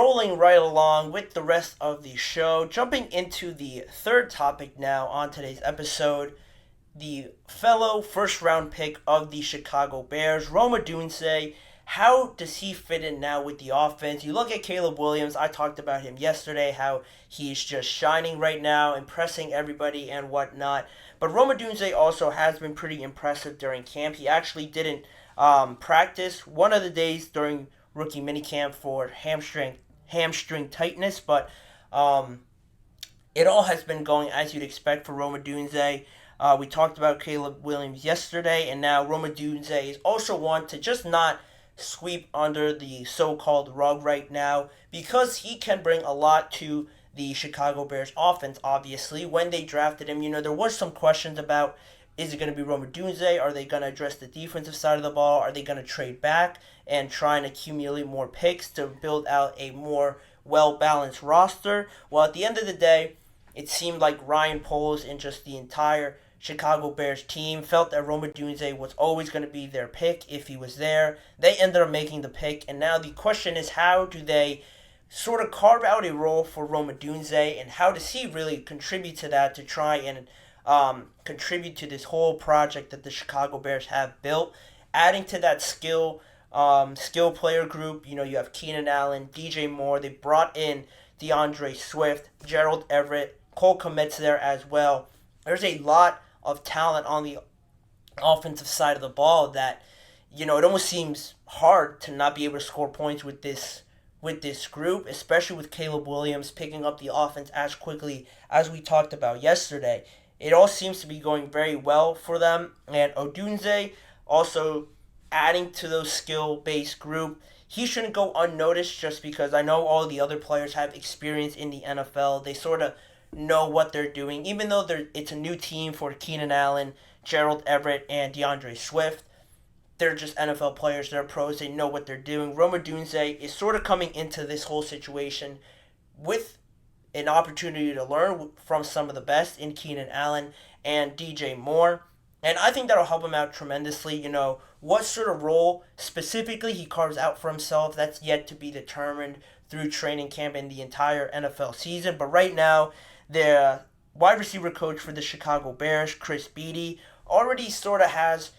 rolling right along with the rest of the show. Jumping into the third topic now on today's episode, the fellow first round pick of the Chicago Bears, Rome Odunze. How does he fit in now with the offense? You look at Caleb Williams, I talked about him yesterday, how he's just shining right now, impressing everybody and whatnot. But Rome Odunze also has been pretty impressive during camp. He actually didn't practice one of the days during rookie minicamp for hamstring tightness, but it all has been going as you'd expect for Rome Odunze. We talked about Caleb Williams yesterday, and now Rome Odunze is also one to just not sweep under the so-called rug right now, because he can bring a lot to the Chicago Bears offense. Obviously, when they drafted him, there was some questions about, is it going to be Rome Odunze? Are they going to address the defensive side of the ball? Are they going to trade back and try and accumulate more picks to build out a more well-balanced roster? Well, at the end of the day, it seemed like Ryan Poles and just the entire Chicago Bears team felt that Rome Odunze was always going to be their pick if he was there. They ended up making the pick, and now the question is, how do they sort of carve out a role for Rome Odunze, and how does he really contribute to that to try and contribute to this whole project that the Chicago Bears have built? Adding to that skill player group, you have Keenan Allen, DJ Moore. They brought in DeAndre Swift, Gerald Everett, Cole Kmet's there as well. There's a lot of talent on the offensive side of the ball that, it almost seems hard to not be able to score points with this group, especially with Caleb Williams picking up the offense as quickly as we talked about yesterday. It all seems to be going very well for them, and Odunze also adding to those skill-based group. He shouldn't go unnoticed just because I know all the other players have experience in the NFL. They sort of know what they're doing, even though it's a new team for Keenan Allen, Gerald Everett, and DeAndre Swift. They're just NFL players. They're pros. They know what they're doing. Rome Odunze is sort of coming into this whole situation with an opportunity to learn from some of the best in Keenan Allen and DJ Moore. And I think that'll help him out tremendously. What sort of role specifically he carves out for himself, that's yet to be determined through training camp and the entire NFL season. But right now, the wide receiver coach for the Chicago Bears, Chris Beatty, already sort of has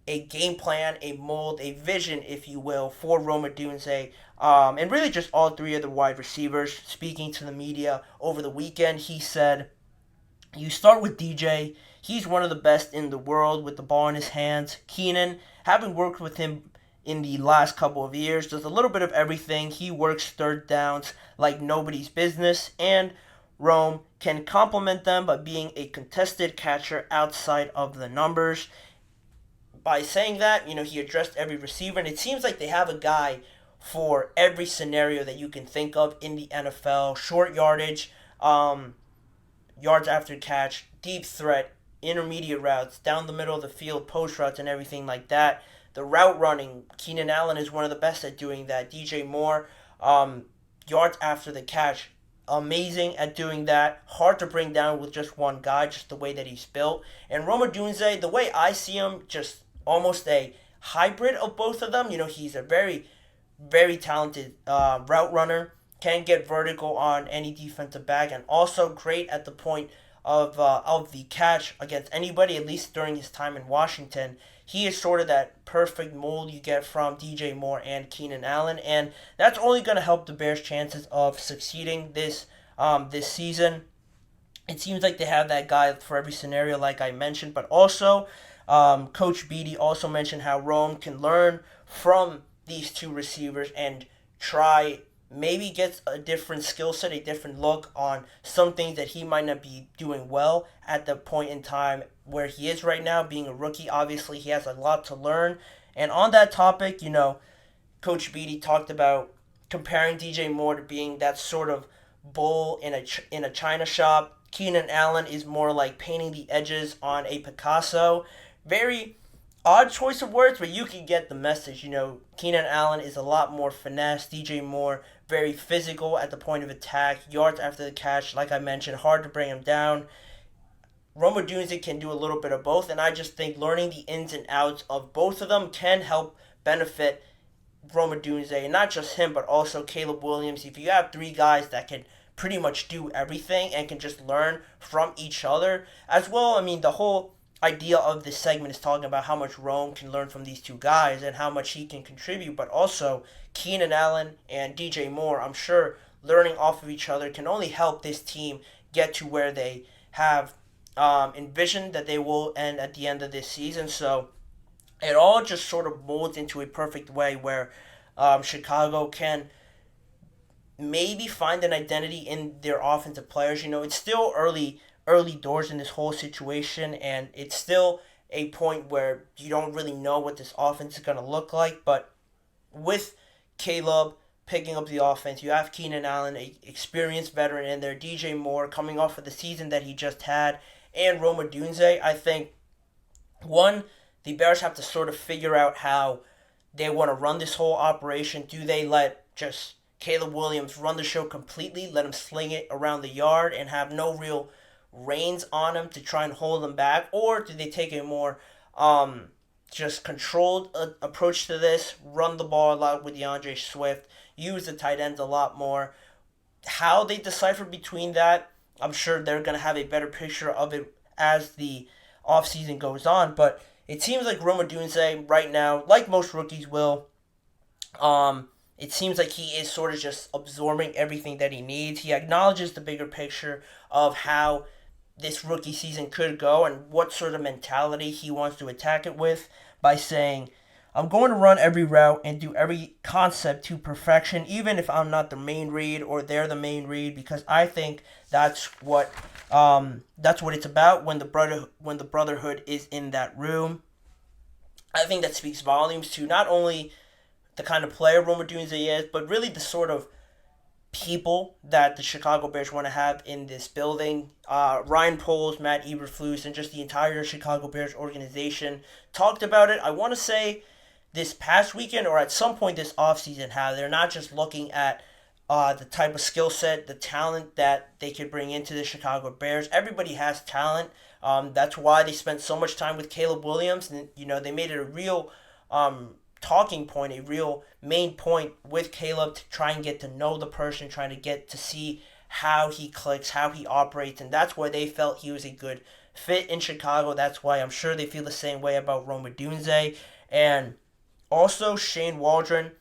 a game plan, a mold, a vision, if you will, for Rome Odunze, and really just all three of the wide receivers. Speaking to the media over the weekend, he said, you start with DJ. He's one of the best in the world with the ball in his hands. Keenan, having worked with him in the last couple of years, does a little bit of everything. He works third downs like nobody's business, and Rome can complement them by being a contested catcher outside of the numbers. By saying that, he addressed every receiver, and it seems like they have a guy for every scenario that you can think of in the NFL. Short yardage, yards after catch, deep threat, intermediate routes, down the middle of the field, post routes, and everything like that. The route running, Keenan Allen is one of the best at doing that. DJ Moore, yards after the catch, amazing at doing that. Hard to bring down with just one guy, just the way that he's built. And Rome Odunze, the way I see him, just almost a hybrid of both of them. He's a very, very talented route runner, can get vertical on any defensive back, and also great at the point of the catch against anybody, at least during his time in Washington. He is sort of that perfect mold you get from DJ Moore and Keenan Allen, and that's only going to help the Bears' chances of succeeding this season. It seems like they have that guy for every scenario, like I mentioned, but also Coach Beatty also mentioned how Rome can learn from these two receivers and try maybe gets a different skill set, a different look on some things that he might not be doing well at the point in time where he is right now, being a rookie. Obviously, he has a lot to learn. And on that topic, Coach Beatty talked about comparing DJ Moore to being that sort of bull in a china shop. Keenan Allen is more like painting the edges on a Picasso. Very odd choice of words, but you can get the message. Keenan Allen is a lot more finesse. DJ Moore, very physical at the point of attack. Yards after the catch, like I mentioned, hard to bring him down. Rome Odunze can do a little bit of both, and I just think learning the ins and outs of both of them can help benefit Rome Odunze, and not just him, but also Caleb Williams, if you have three guys that can pretty much do everything and can just learn from each other as well. I mean, the whole idea of this segment is talking about how much Rome can learn from these two guys and how much he can contribute, but also Keenan Allen and DJ Moore, I'm sure learning off of each other can only help this team get to where they have envisioned that they will end at the end of this season. So it all just sort of molds into a perfect way where Chicago can maybe find an identity in their offensive players. It's still early doors in this whole situation, and it's still a point where you don't really know what this offense is going to look like. But with Caleb picking up the offense, you have Keenan Allen, a experienced veteran in there, DJ Moore coming off of the season that he just had, and Rome Odunze. I think, one, the Bears have to sort of figure out how they want to run this whole operation. Do they let just Caleb Williams run the show completely, let him sling it around the yard and have no real reins on him to try and hold him back? Or do they take a more just controlled approach to this, run the ball a lot with DeAndre Swift, use the tight ends a lot more? How they decipher between that, I'm sure they're going to have a better picture of it as the offseason goes on. But it seems like Rome Odunze right now, like most rookies will, it seems like he is sort of just absorbing everything that he needs. He acknowledges the bigger picture of how this rookie season could go and what sort of mentality he wants to attack it with by saying, I'm going to run every route and do every concept to perfection, even if I'm not the main read or they're the main read, because I think that's what it's about when the brotherhood is in that room. I think that speaks volumes to not only the kind of player Rome Odunze is, but really the sort of people that the Chicago Bears want to have in this building. Ryan Poles, Matt Eberflus, and just the entire Chicago Bears organization talked about it. I want to say this past weekend or at some point this offseason, how they're not just looking at the type of skill set, the talent that they could bring into the Chicago Bears. Everybody has talent. That's why they spent so much time with Caleb Williams, and they made it a real talking point, a real main point with Caleb to try and get to know the person, trying to get to see how he clicks, how he operates, and that's why they felt he was a good fit in Chicago. That's why I'm sure they feel the same way about Rome Odunze. And also Shane Waldron,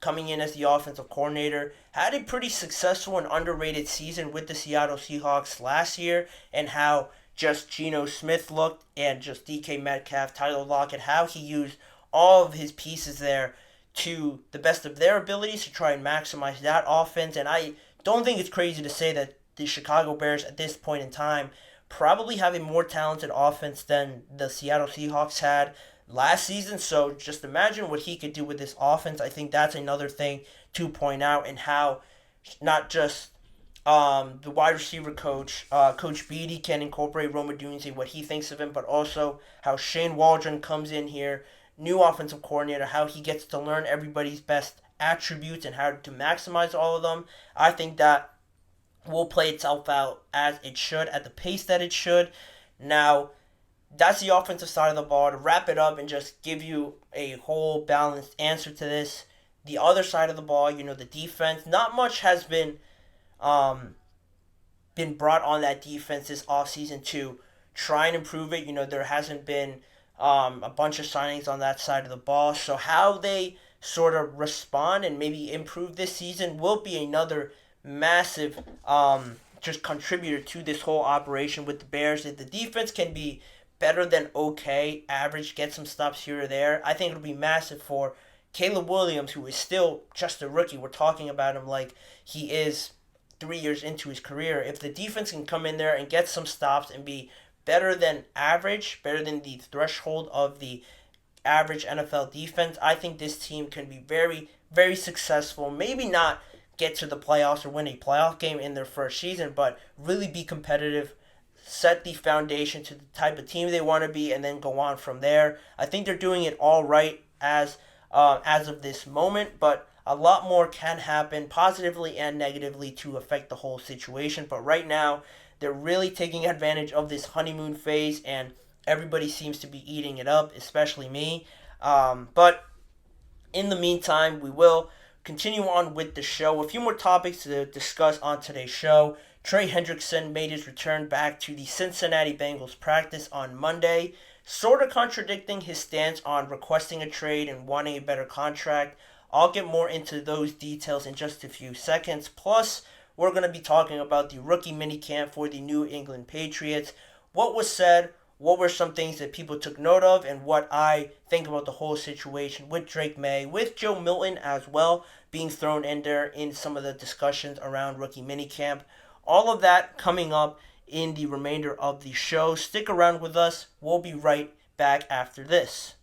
coming in as the offensive coordinator, had a pretty successful and underrated season with the Seattle Seahawks last year, and how just Geno Smith looked, and just DK Metcalf, Tyler Lockett, how he used all of his pieces there to the best of their abilities to try and maximize that offense. And I don't think it's crazy to say that the Chicago Bears at this point in time probably have a more talented offense than the Seattle Seahawks had last season. So just imagine what he could do with this offense. I think that's another thing to point out, and how not just the wide receiver coach, Coach Beatty, can incorporate Rome Odunze, what he thinks of him, but also how Shane Waldron comes in here, new offensive coordinator, how he gets to learn everybody's best attributes and how to maximize all of them. I think that will play itself out as it should, at the pace that it should. Now, that's the offensive side of the ball. To wrap it up and just give you a whole balanced answer to this, the other side of the ball, the defense, not much has been brought on that defense this offseason to try and improve it. There hasn't been a bunch of signings on that side of the ball. So how they sort of respond and maybe improve this season will be another massive just contributor to this whole operation with the Bears. If the defense can be better than okay, average, get some stops here or there, I think it'll be massive for Caleb Williams, who is still just a rookie. We're talking about him like he is 3 years into his career. If the defense can come in there and get some stops and be better than average, better than the threshold of the average NFL defense, I think this team can be very, very successful. Maybe not get to the playoffs or win a playoff game in their first season, but really be competitive, set the foundation to the type of team they want to be, and then go on from there. I think they're doing it all right as of this moment, but a lot more can happen positively and negatively to affect the whole situation. But right now, they're really taking advantage of this honeymoon phase, and everybody seems to be eating it up, especially me. But In the meantime, we will continue on with the show. A few more topics to discuss on today's show. Trey Hendrickson made his return back to the Cincinnati Bengals practice on Monday, sort of contradicting his stance on requesting a trade and wanting a better contract. I'll get more into those details in just a few seconds. Plus, we're going to be talking about the rookie minicamp for the New England Patriots. What was said, what were some things that people took note of, and what I think about the whole situation with Drake May, with Joe Milton as well being thrown in there in some of the discussions around rookie minicamp. All of that coming up in the remainder of the show. Stick around with us. We'll be right back after this.